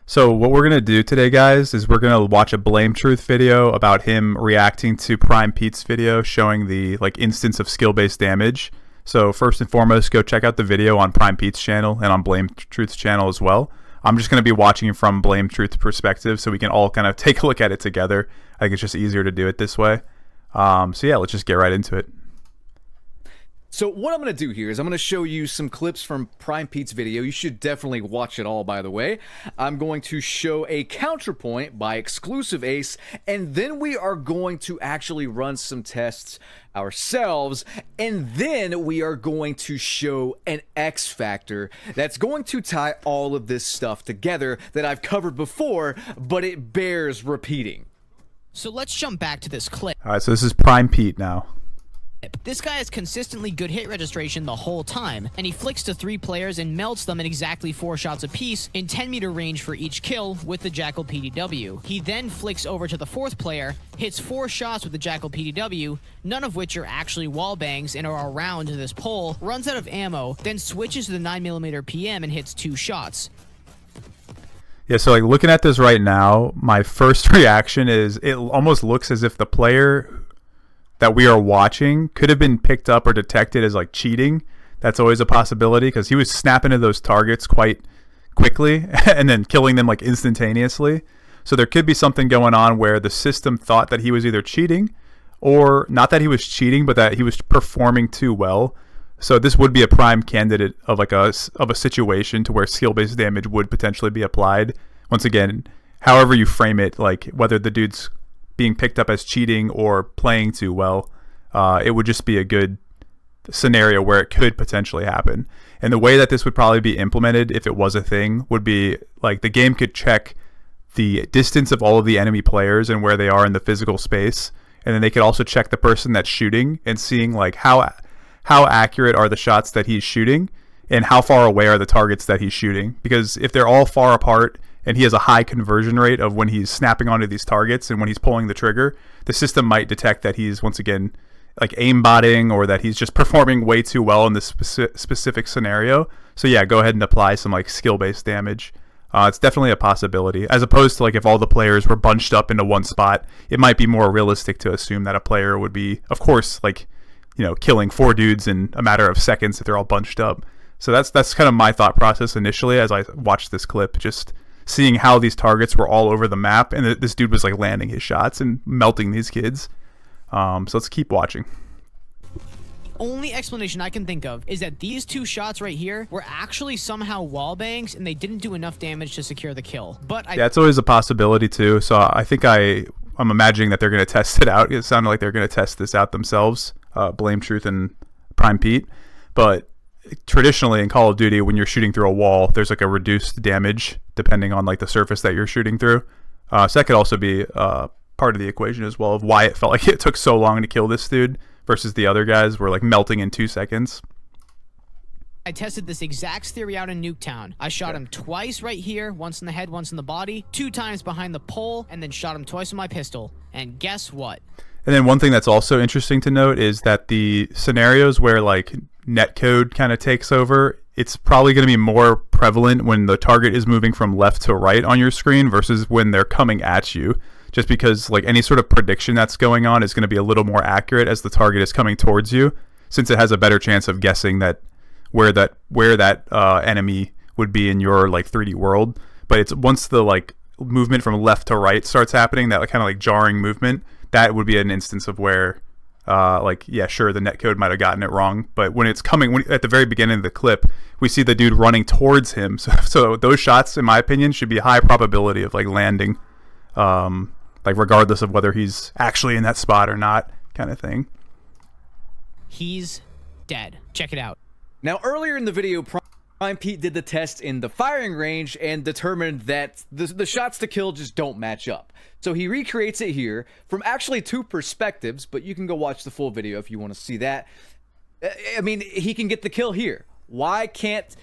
So what we're gonna do today, guys, is we're gonna watch a Blame Truth video about him reacting to Prime Pete's video showing the instance of skill-based damage. So first and foremost, go check out the video on Prime Pete's channel and on Blame Truth's channel as well. I'm just gonna be watching it from Blame Truth's perspective, so we can all kind of take a look at it together. I think it's just easier to do it this way. So yeah, let's just get right into it. So what I'm going to do here is I'm going to show you some clips from Prime Pete's video. You should definitely watch it all, by the way. I'm going to show a counterpoint by Exclusive Ace, and then we are going to actually run some tests ourselves, and then we are going to show an X factor that's going to tie all of this stuff together that I've covered before, but it bears repeating. So let's jump back to this clip. All right, so this is Prime Pete now. This guy has consistently good hit registration the whole time, and he flicks to 3 players and melts them in exactly 4 shots apiece in 10-meter range for each kill with the Jackal PDW. He then flicks over to the 4th player, hits 4 shots with the Jackal PDW, none of which are actually wall bangs and are around this pole, runs out of ammo, then switches to the 9mm PM and hits 2 shots. Yeah, so looking at this right now, my first reaction is it almost looks as if the player that we are watching could have been picked up or detected as cheating. That's always a possibility because he was snapping at those targets quite quickly and then killing them instantaneously. So there could be something going on where the system thought that he was either cheating, or not that he was cheating, but that he was performing too well. So this would be a prime candidate of a situation to where skill-based damage would potentially be applied. Once again, however you frame it, whether the dude's being picked up as cheating or playing too well, it would just be a good scenario where it could potentially happen. And the way that this would probably be implemented, if it was a thing, would be the game could check the distance of all of the enemy players and where they are in the physical space, and then they could also check the person that's shooting and seeing how accurate are the shots that he's shooting and how far away are the targets that he's shooting. Because if they're all far apart and he has a high conversion rate of when he's snapping onto these targets and when he's pulling the trigger, the system might detect that he's, once again, aimbotting, or that he's just performing way too well in this specific scenario. So yeah, go ahead and apply some skill-based damage. It's definitely a possibility. As opposed to if all the players were bunched up into one spot, it might be more realistic to assume that a player would be, of course, killing 4 dudes in a matter of seconds if they're all bunched up. So that's kind of my thought process initially as I watched this clip, just seeing how these targets were all over the map, and this dude was landing his shots and melting these kids. So let's keep watching. Only explanation I can think of is that these 2 shots right here were actually somehow wall bangs and they didn't do enough damage to secure the kill. But yeah, it's always a possibility too. So I think I'm imagining that they're going to test it out. It sounded like they're going to test this out themselves, Blame Truth and Prime Pete. But traditionally in Call of Duty, when you're shooting through a wall, there's a reduced damage depending on the surface that you're shooting through. So that could also be part of the equation as well of why it felt like it took so long to kill this dude versus the other guys were melting in 2 seconds. I tested this exact theory out in Nuketown. I shot him twice right here, once in the head, once in the body, 2 times behind the pole, and then shot him twice with my pistol. And guess what? And then one thing that's also interesting to note is that the scenarios where netcode kind of takes over, it's probably going to be more prevalent when the target is moving from left to right on your screen versus when they're coming at you, just because any sort of prediction that's going on is going to be a little more accurate as the target is coming towards you, since it has a better chance of guessing that where that enemy would be in your 3D world. But it's once the movement from left to right starts happening, that kind of jarring movement, that would be an instance of where yeah, sure, the netcode might have gotten it wrong, but when it's coming, at the very beginning of the clip, we see the dude running towards him. So those shots, in my opinion, should be high probability of landing, regardless of whether he's actually in that spot or not, kind of thing. He's dead. Check it out. Now, earlier in the video, Prime Pete did the test in the firing range and determined that the shots to kill just don't match up. So he recreates it here from actually 2 perspectives, but you can go watch the full video if you want to see that. I mean, he can get the kill here. Why can't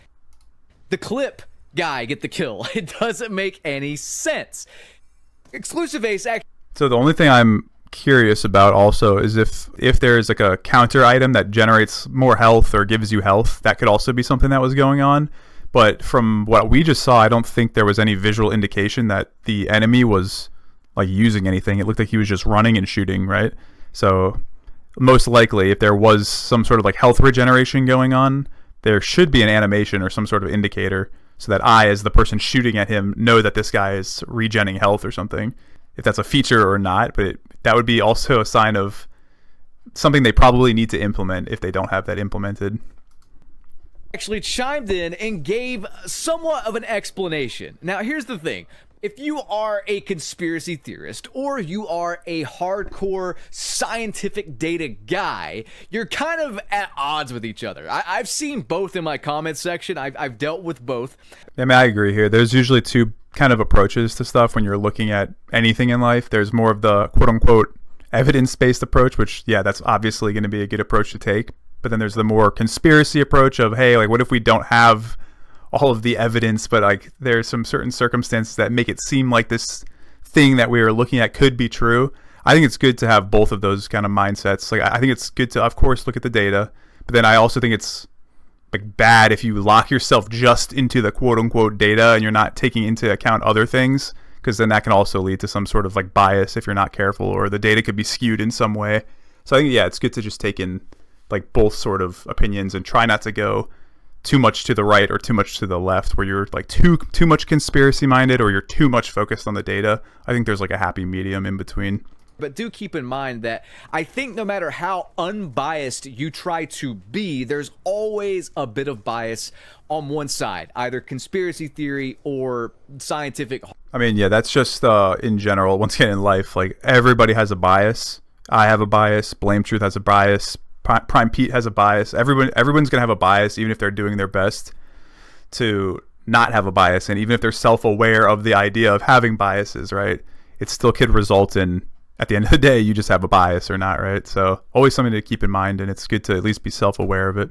the clip guy get the kill? It doesn't make any sense. Exclusive Ace actually... So the only thing I'm curious about also is if there's a counter item that generates more health or gives you health, that could also be something that was going on. But from what we just saw, I don't think there was any visual indication that the enemy was like using anything. It looked like he was just running and shooting, right? So most likely, if there was some sort of like health regeneration going on, there should be an animation or some sort of indicator so that I, as the person shooting at him, know that this guy is regenning health or something. If that's a feature or not, but that would be also a sign of something they probably need to implement if they don't have that implemented. Actually chimed in and gave somewhat of an explanation. Now, here's the thing. If you are a conspiracy theorist or you are a hardcore scientific data guy, you're kind of at odds with each other. I've seen both in my comment section. I've dealt with both. I mean, I agree here. There's usually two kind of approaches to stuff when you're looking at anything in life. There's more of the quote-unquote evidence-based approach, which, yeah, that's obviously going to be a good approach to take. But then there's the more conspiracy approach of, hey, like, what if we don't have all of the evidence, but like there's some certain circumstances that make it seem like this thing that we were looking at could be true. I think it's good to have both of those kind of mindsets. Like, I think it's good to, of course, look at the data, but then I also think it's like bad if you lock yourself just into the quote unquote data and you're not taking into account other things, because then that can also lead to some sort of like bias if you're not careful, or the data could be skewed in some way. So I think, yeah, it's good to just take in like both sort of opinions and try not to go too much to the right or too much to the left, where you're like too much conspiracy minded or you're too much focused on the data. I think there's like a happy medium in between. But do keep in mind that I think no matter how unbiased you try to be, there's always a bit of bias on one side, either conspiracy theory or scientific. I mean, yeah, that's just in general. Once again, in life, like everybody has a bias. I have a bias. Blame Truth has a bias. Prime Pete has a bias. Everyone's gonna have a bias, even if they're doing their best to not have a bias, and even if they're self-aware of the idea of having biases, right? It still could result in, at the end of the day, you just have a bias or not, right? So always something to keep in mind, and it's good to at least be self-aware of it.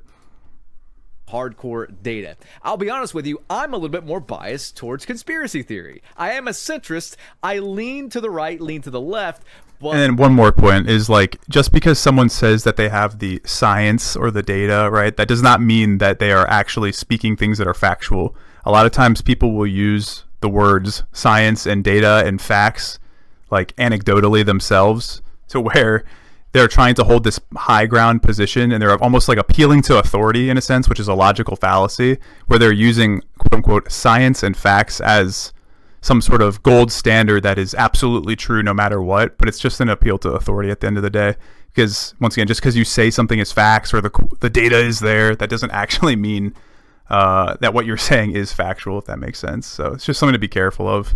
Hardcore data. I'll be honest with you, I'm a little bit more biased towards conspiracy theory. I am a centrist. I lean to the right, lean to the left. And then one more point is, like, just because someone says that they have the science or the data, right, that does not mean that they are actually speaking things that are factual. A lot of times people will use the words science and data and facts like anecdotally themselves, to where they're trying to hold this high ground position, and they're almost like appealing to authority in a sense, which is a logical fallacy, where they're using quote unquote science and facts as some sort of gold standard that is absolutely true no matter what. But it's just an appeal to authority at the end of the day, because once again, just because you say something is facts or the data is there, that doesn't actually mean that what you're saying is factual, if that makes sense. So it's just something to be careful of.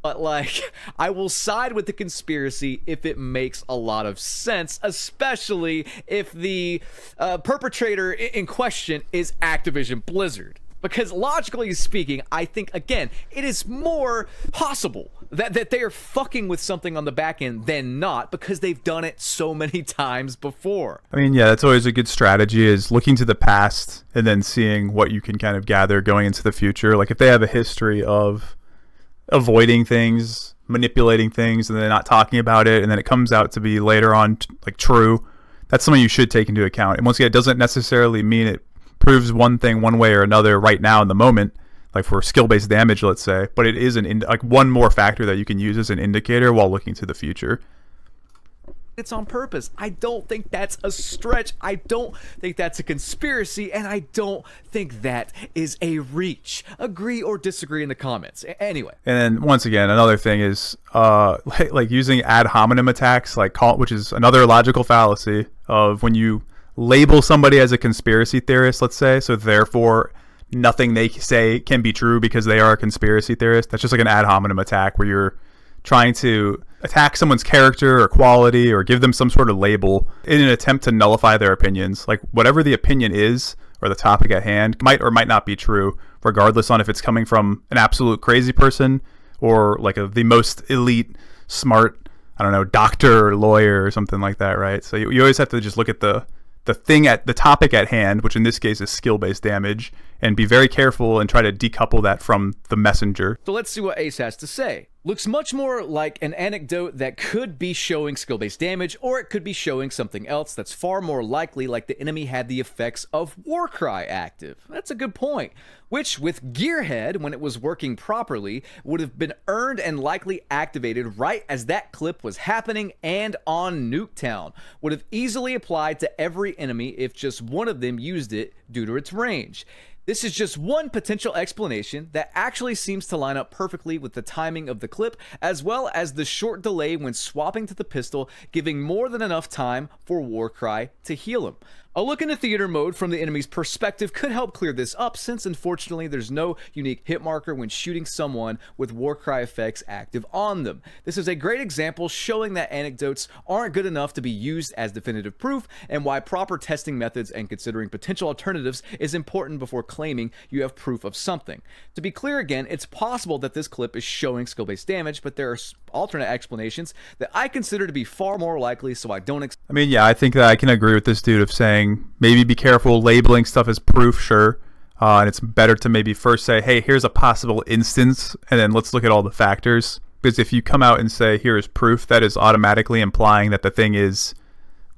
But, like, I will side with the conspiracy if it makes a lot of sense, especially if the perpetrator in question is Activision Blizzard. Because logically speaking, I think, again, it is more possible that they are fucking with something on the back end than not, because they've done it so many times before. I mean, yeah, that's always a good strategy, is looking to the past and then seeing what you can kind of gather going into the future. Like, if they have a history of avoiding things, manipulating things, and then not talking about it, and then it comes out to be later on like true, that's something you should take into account. And once again, it doesn't necessarily mean it proves one thing one way or another right now in the moment, like for skill-based damage, let's say, but it is like one more factor that you can use as an indicator while looking to the future. It's on purpose. I don't think that's a stretch. I don't think that's a conspiracy, and I don't think that is a reach. Agree or disagree in the comments. Anyway. And then once again, another thing is like using ad hominem attacks, which is another logical fallacy of when you label somebody as a conspiracy theorist, let's say, so therefore nothing they say can be true because they are a conspiracy theorist. That's just like an ad hominem attack where you're trying to attack someone's character or quality or give them some sort of label in an attempt to nullify their opinions. Like, whatever the opinion is or the topic at hand might or might not be true, regardless on if it's coming from an absolute crazy person or like the most elite, smart, I don't know, doctor or lawyer or something like that, right? So you always have to just look at the thing at the topic at hand, which in this case is skill-based damage, and be very careful and try to decouple that from the messenger. So let's see what Ace has to say. Looks much more like an anecdote that could be showing skill-based damage, or it could be showing something else that's far more likely, like the enemy had the effects of Warcry active. That's a good point. Which, with Gearhead, when it was working properly, would have been earned and likely activated right as that clip was happening and on Nuketown. Would have easily applied to every enemy if just one of them used it due to its range. This is just one potential explanation that actually seems to line up perfectly with the timing of the clip, as well as the short delay when swapping to the pistol, giving more than enough time for Warcry to heal him. A look into theater mode from the enemy's perspective could help clear this up, since unfortunately there's no unique hit marker when shooting someone with Warcry effects active on them. This is a great example showing that anecdotes aren't good enough to be used as definitive proof, and why proper testing methods and considering potential alternatives is important before claiming you have proof of something. To be clear again, it's possible that this clip is showing skill-based damage, but there are alternate explanations that I consider to be far more likely, so I don't I mean, yeah, I think that I can agree with this dude of saying maybe be careful labeling stuff as proof, sure. And it's better to maybe first say, hey, here's a possible instance, and then let's look at all the factors. Because if you come out and say, here is proof, that is automatically implying that the thing is,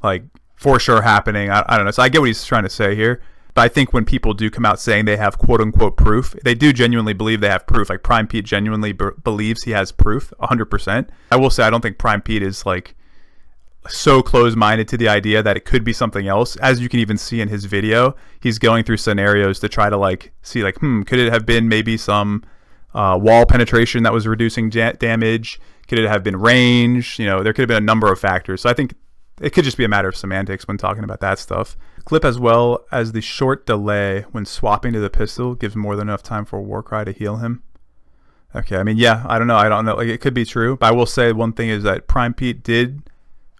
like, for sure happening. I don't know. So I get what he's trying to say here. But I think when people do come out saying they have quote-unquote proof, they do genuinely believe they have proof. Like, Prime Pete genuinely believes he has proof, 100%. I will say I don't think Prime Pete is, like, so close-minded to the idea that it could be something else. As you can even see in his video, he's going through scenarios to try to, like, see, like, could it have been maybe some wall penetration that was reducing damage? Could it have been range? You know, there could have been a number of factors. So I think it could just be a matter of semantics when talking about that stuff. Clip, as well as the short delay when swapping to the pistol, gives more than enough time for Warcry to heal him. Okay, I mean, yeah, I don't know. Like, it could be true, but I will say one thing is that Prime Pete did,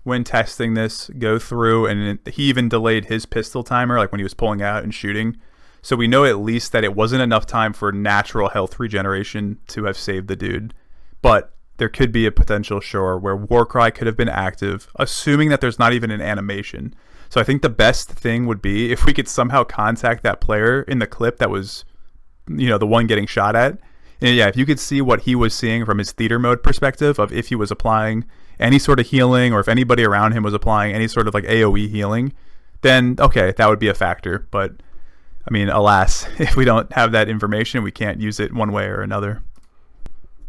when testing this, go through, and he even delayed his pistol timer, like when he was pulling out and shooting. So we know at least that it wasn't enough time for natural health regeneration to have saved the dude. But there could be a potential, sure, where Warcry could have been active, assuming that there's not even an animation. So I think the best thing would be if we could somehow contact that player in the clip that was, you know, the one getting shot at. And yeah, if you could see what he was seeing from his theater mode perspective, of if he was applying any sort of healing, or if anybody around him was applying any sort of like AoE healing, then okay, that would be a factor. But I mean, alas, if we don't have that information, we can't use it one way or another.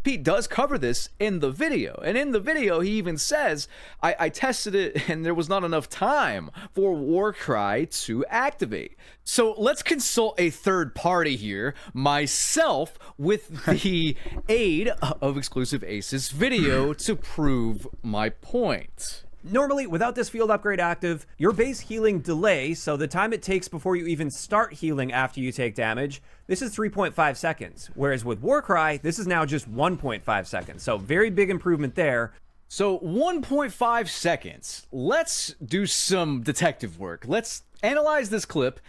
Pete does cover this in the video, and in the video he even says, I tested it and there was not enough time for Warcry to activate. So let's consult a third party here, myself, with the aid of Exclusive Ace's video to prove my point. Normally, without this field upgrade active, your base healing delay, so the time it takes before you even start healing after you take damage, this is 3.5 seconds. Whereas with Warcry, this is now just 1.5 seconds. So very big improvement there. So 1.5 seconds. Let's do some detective work. Let's analyze this clip,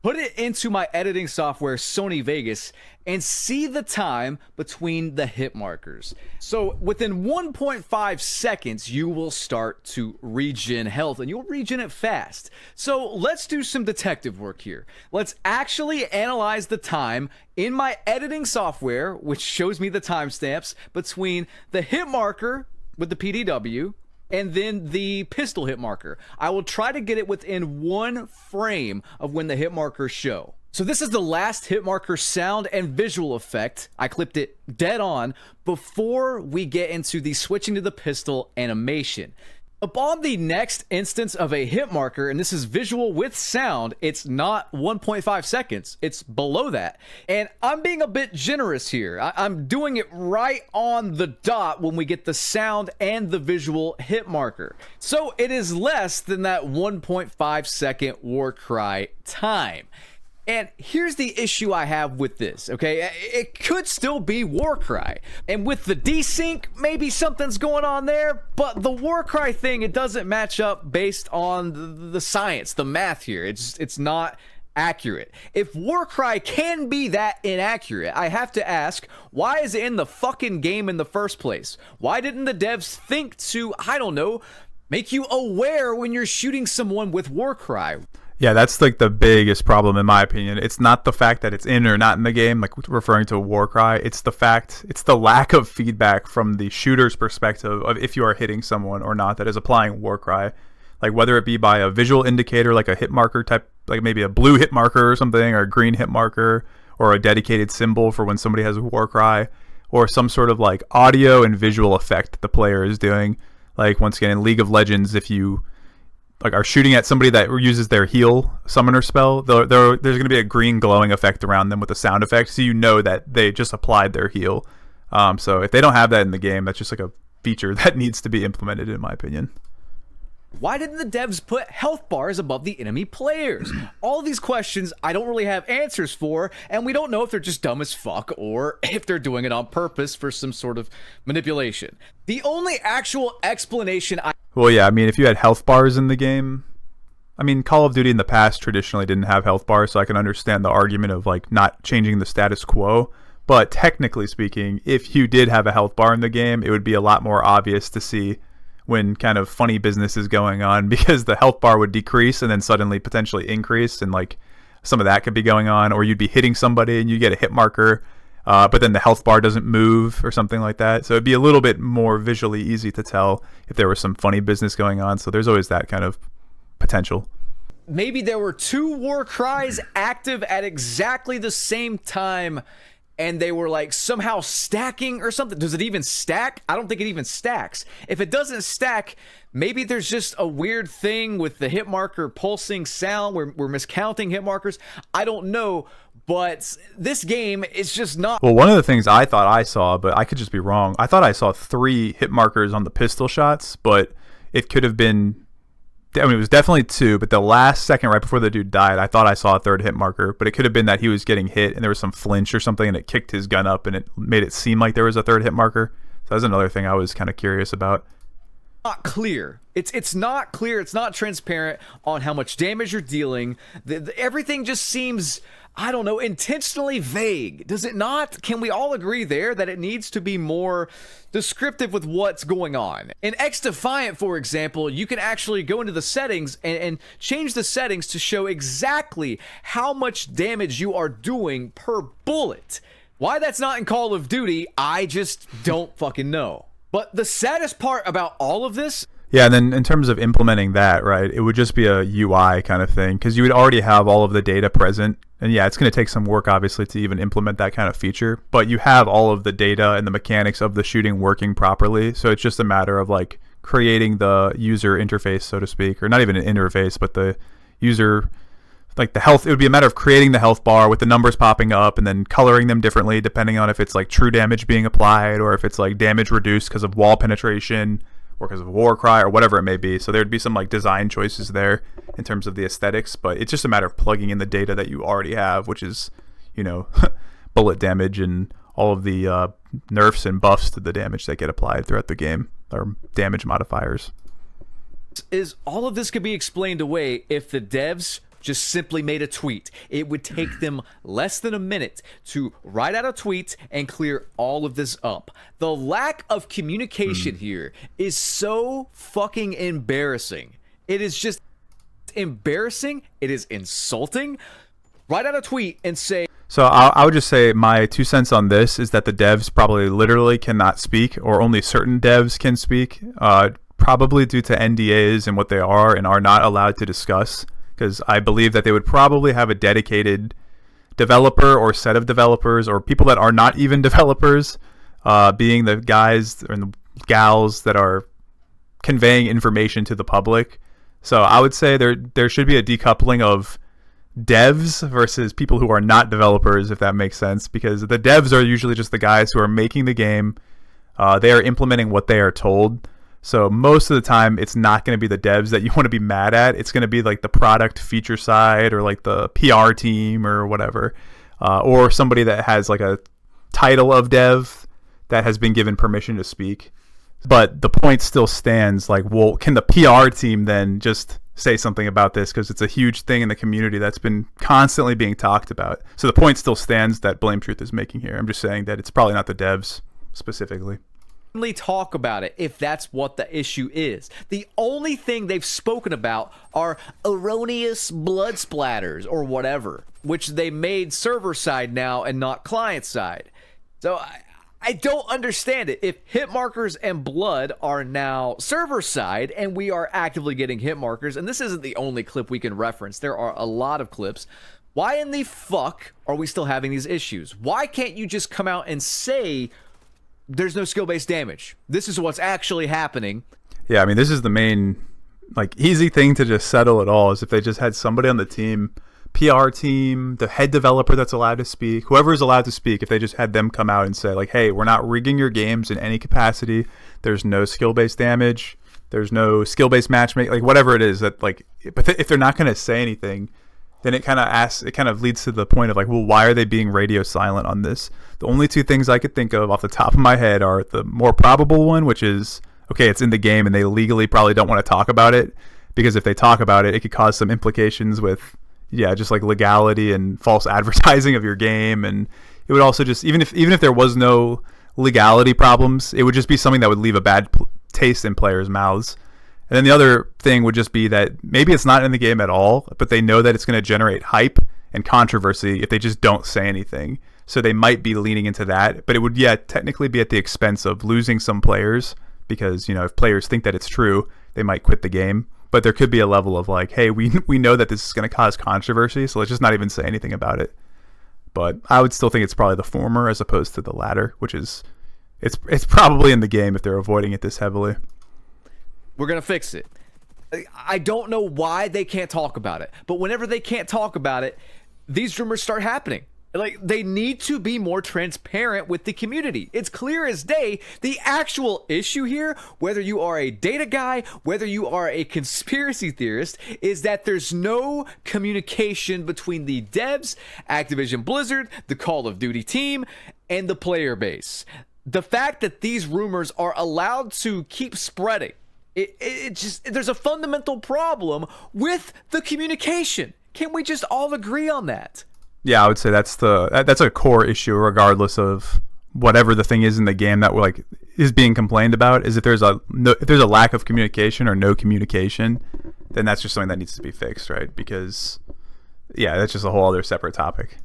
put it into my editing software, Sony Vegas, and see the time between the hit markers. So within 1.5 seconds, you will start to regen health, and you'll regen it fast. So let's do some detective work here. Let's actually analyze the time in my editing software, which shows me the timestamps between the hit marker with the PDW and then the pistol hit marker. I will try to get it within one frame of when the hit markers show. So this is the last hit marker sound and visual effect. I clipped it dead on before we get into the switching to the pistol animation. Upon the next instance of a hit marker, and this is visual with sound, it's not 1.5 seconds, it's below that. And I'm being a bit generous here. I'm doing it right on the dot when we get the sound and the visual hit marker. So it is less than that 1.5 second Warcry time. And here's the issue I have with this, okay? It could still be Warcry. And with the desync, maybe something's going on there, but the Warcry thing, it doesn't match up based on the science, the math here. It's not accurate. If Warcry can be that inaccurate, I have to ask, why is it in the fucking game in the first place? Why didn't the devs think to, I don't know, make you aware when you're shooting someone with Warcry? Yeah, that's like the biggest problem in my opinion. It's not the fact that it's in or not in the game, like referring to a war cry. It's the lack of feedback from the shooter's perspective of if you are hitting someone or not that is applying war cry. Like whether it be by a visual indicator, like a hit marker type, like maybe a blue hit marker or something, or a green hit marker, or a dedicated symbol for when somebody has a war cry, or some sort of like audio and visual effect the player is doing. Like once again in League of Legends, if you like are shooting at somebody that uses their heal summoner spell, there's going to be a green glowing effect around them with a sound effect, so you know that they just applied their heal. So if they don't have that in the game, that's just like a feature that needs to be implemented, in my opinion. Why didn't the devs put health bars above the enemy players? All these questions I don't really have answers for, and we don't know if they're just dumb as fuck or if they're doing it on purpose for some sort of manipulation. The only actual explanation Well, yeah, I mean, if you had health bars in the game, I mean, Call of Duty in the past traditionally didn't have health bars, so I can understand the argument of like not changing the status quo. But technically speaking, if you did have a health bar in the game, it would be a lot more obvious to see when kind of funny business is going on, because the health bar would decrease and then suddenly potentially increase, and like some of that could be going on, or you'd be hitting somebody and you get a hit marker, but then the health bar doesn't move or something like that. So it'd be a little bit more visually easy to tell if there was some funny business going on. So there's always that kind of potential. maybe there were two war cries active at exactly the same time, and they were like somehow stacking or something. Does it even stack? I don't think it even stacks. If it doesn't stack, maybe there's just a weird thing with the hit marker pulsing sound. We're miscounting hit markers. I don't know, but this game is just not. Well, one of the things I thought I saw, but I could just be wrong, I thought I saw 3 hit markers on the pistol shots, but it could have been, I mean, it was definitely 2, but the last second right before the dude died, I thought I saw a 3rd hit marker, but it could have been that he was getting hit and there was some flinch or something and it kicked his gun up and it made it seem like there was a 3rd hit marker. So that's another thing I was kind of curious about. Not clear. It's not clear. It's not transparent on how much damage you're dealing. Everything just seems, I don't know, intentionally vague. Does it not? Can we all agree there that it needs to be more descriptive with what's going on? In X Defiant, for example, you can actually go into the settings and change the settings to show exactly how much damage you are doing per bullet. Why that's not in Call of Duty, I just don't fucking know. But the saddest part about all of this... Yeah, and then in terms of implementing that, right, it would just be a UI kind of thing, because you would already have all of the data present. And yeah, it's going to take some work, obviously, to even implement that kind of feature. But you have all of the data and the mechanics of the shooting working properly. So it's just a matter of, like, creating the user interface, so to speak. Or not even an interface, but the user... like the health, it would be a matter of creating the health bar with the numbers popping up and then coloring them differently depending on if it's like true damage being applied or if it's like damage reduced because of wall penetration or because of war cry or whatever it may be. So there'd be some like design choices there in terms of the aesthetics, but it's just a matter of plugging in the data that you already have, which is, you know, bullet damage and all of the nerfs and buffs to the damage that get applied throughout the game, or damage modifiers. Is all of this could be explained away if the devs just simply made a tweet. It would take them less than a minute to write out a tweet and clear all of this up. The lack of communication here is so fucking embarrassing. It is just embarrassing. It is insulting. Write out a tweet and say... So I would just say my 2 cents on this is that the devs probably literally cannot speak, or only certain devs can speak, probably due to NDAs and what they are and are not allowed to discuss. Because I believe that they would probably have a dedicated developer or set of developers or people that are not even developers, being the guys and the gals that are conveying information to the public. So I would say there should be a decoupling of devs versus people who are not developers, if that makes sense, because the devs are usually just the guys who are making the game. They are implementing what they are told. So most of the time, it's not going to be the devs that you want to be mad at. It's going to be like the product feature side or like the PR team or whatever. Or somebody that has like a title of dev that has been given permission to speak. But the point still stands, like, well, can the PR team then just say something about this? Because it's a huge thing in the community that's been constantly being talked about. So the point still stands that Blame Truth is making here. I'm just saying that it's probably not the devs specifically. talk about it if that's what the issue is. The only thing they've spoken about are erroneous blood splatters or whatever, which they made server side now and not client side. So I don't understand it. If hit markers and blood are now server side and we are actively getting hit markers, and this isn't the only clip we can reference, there are a lot of clips. Why in the fuck are we still having these issues? Why can't you just come out and say there's no skill-based damage? This is what's actually happening. Yeah, I mean, this is the main, like, easy thing to just settle it all is if they just had somebody on the team, PR team, the head developer that's allowed to speak, whoever is allowed to speak, if they just had them come out and say, like, hey, we're not rigging your games in any capacity. There's no skill-based damage. There's no skill-based matchmaking, like, whatever it is that, like, but if they're not going to say anything, then it kind of leads to the point of, like, well, why are they being radio silent on this? The only two things I could think of off the top of my head are the more probable one, which is, okay, it's in the game and they legally probably don't want to talk about it, because if they talk about it, it could cause some implications with, yeah, just like legality and false advertising of your game. And it would also just, even if there was no legality problems, it would just be something that would leave a bad taste in players' mouths. And then the other thing would just be that maybe it's not in the game at all, but they know that it's going to generate hype and controversy if they just don't say anything. So they might be leaning into that, but it would, yeah, technically be at the expense of losing some players, because, you know, if players think that it's true, they might quit the game. But there could be a level of, like, hey, we know that this is going to cause controversy, so let's just not even say anything about it. But I would still think it's probably the former as opposed to the latter, which is, it's probably in the game if they're avoiding it this heavily. We're going to fix it. I don't know why they can't talk about it, but whenever they can't talk about it, these rumors start happening. Like, they need to be more transparent with the community. It's clear as day. The actual issue here, whether you are a data guy, whether you are a conspiracy theorist, is that there's no communication between the devs, Activision Blizzard, the Call of Duty team, and the player base. The fact that these rumors are allowed to keep spreading, it just, there's a fundamental problem with the communication. Can we just all agree on that? Yeah, I would say that's a core issue, regardless of whatever the thing is in the game that is being complained about. Is if there's a lack of communication or no communication, then that's just something that needs to be fixed, right? Because, yeah, that's just a whole other separate topic.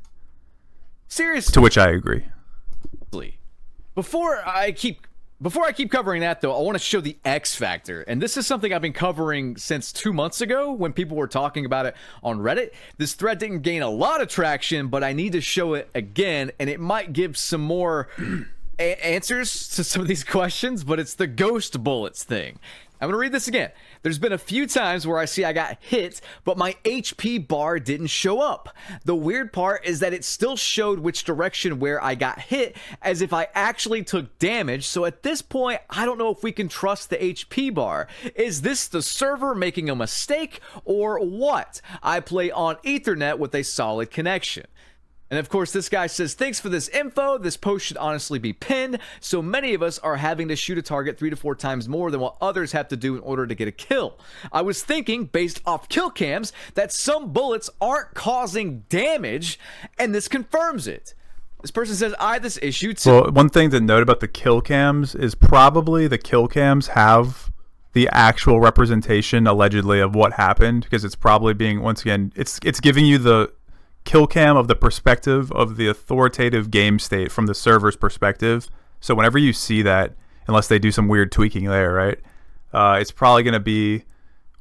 Seriously. To which I agree. Before I keep covering that, though, I want to show the X Factor. And this is something I've been covering since 2 months ago when people were talking about it on Reddit. This thread didn't gain a lot of traction, but I need to show it again, and it might give some more answers to some of these questions, but it's the ghost bullets thing. I'm going to read this again. There's been a few times where I see I got hit, but my HP bar didn't show up. The weird part is that it still showed which direction where I got hit, as if I actually took damage. So at this point, I don't know if we can trust the HP bar. Is this the server making a mistake or what? I play on Ethernet with a solid connection. And of course, this guy says, thanks for this info. This post should honestly be pinned. So many of us are having to shoot a target 3 to 4 times more than what others have to do in order to get a kill. I was thinking, based off kill cams, that some bullets aren't causing damage, and this confirms it. This person says, I had this issue too. Well, one thing to note about the kill cams is probably the kill cams have the actual representation, allegedly, of what happened, because it's probably being, once again, it's giving you the kill cam of the perspective of the authoritative game state from the server's perspective. So whenever you see that, unless they do some weird tweaking there, right, it's probably going to be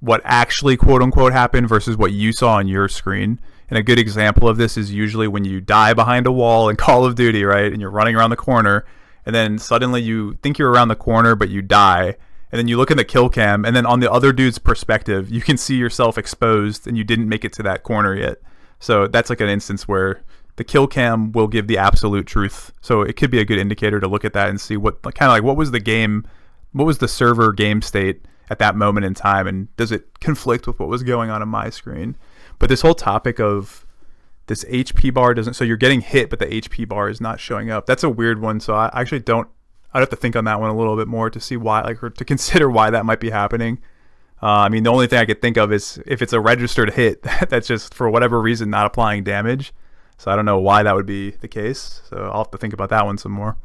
what actually quote unquote happened versus what you saw on your screen. And a good example of this is usually when you die behind a wall in Call of Duty, right, and you're running around the corner, and then suddenly you think you're around the corner but you die, and then you look in the kill cam, and then on the other dude's perspective you can see yourself exposed and you didn't make it to that corner yet. So that's like an instance where the kill cam will give the absolute truth. So it could be a good indicator to look at that and see what, like, kind of like, what was the server game state at that moment in time, and does it conflict with what was going on my screen? But this whole topic of this HP bar doesn't, so you're getting hit but the HP bar is not showing up. That's a weird one. So I actually don't, I'd have to think on that one a little bit more to see why, like, or to consider why that might be happening. I mean, the only thing I could think of is if it's a registered hit that's just for whatever reason not applying damage. So I don't know why that would be the case. So I'll have to think about that one some more.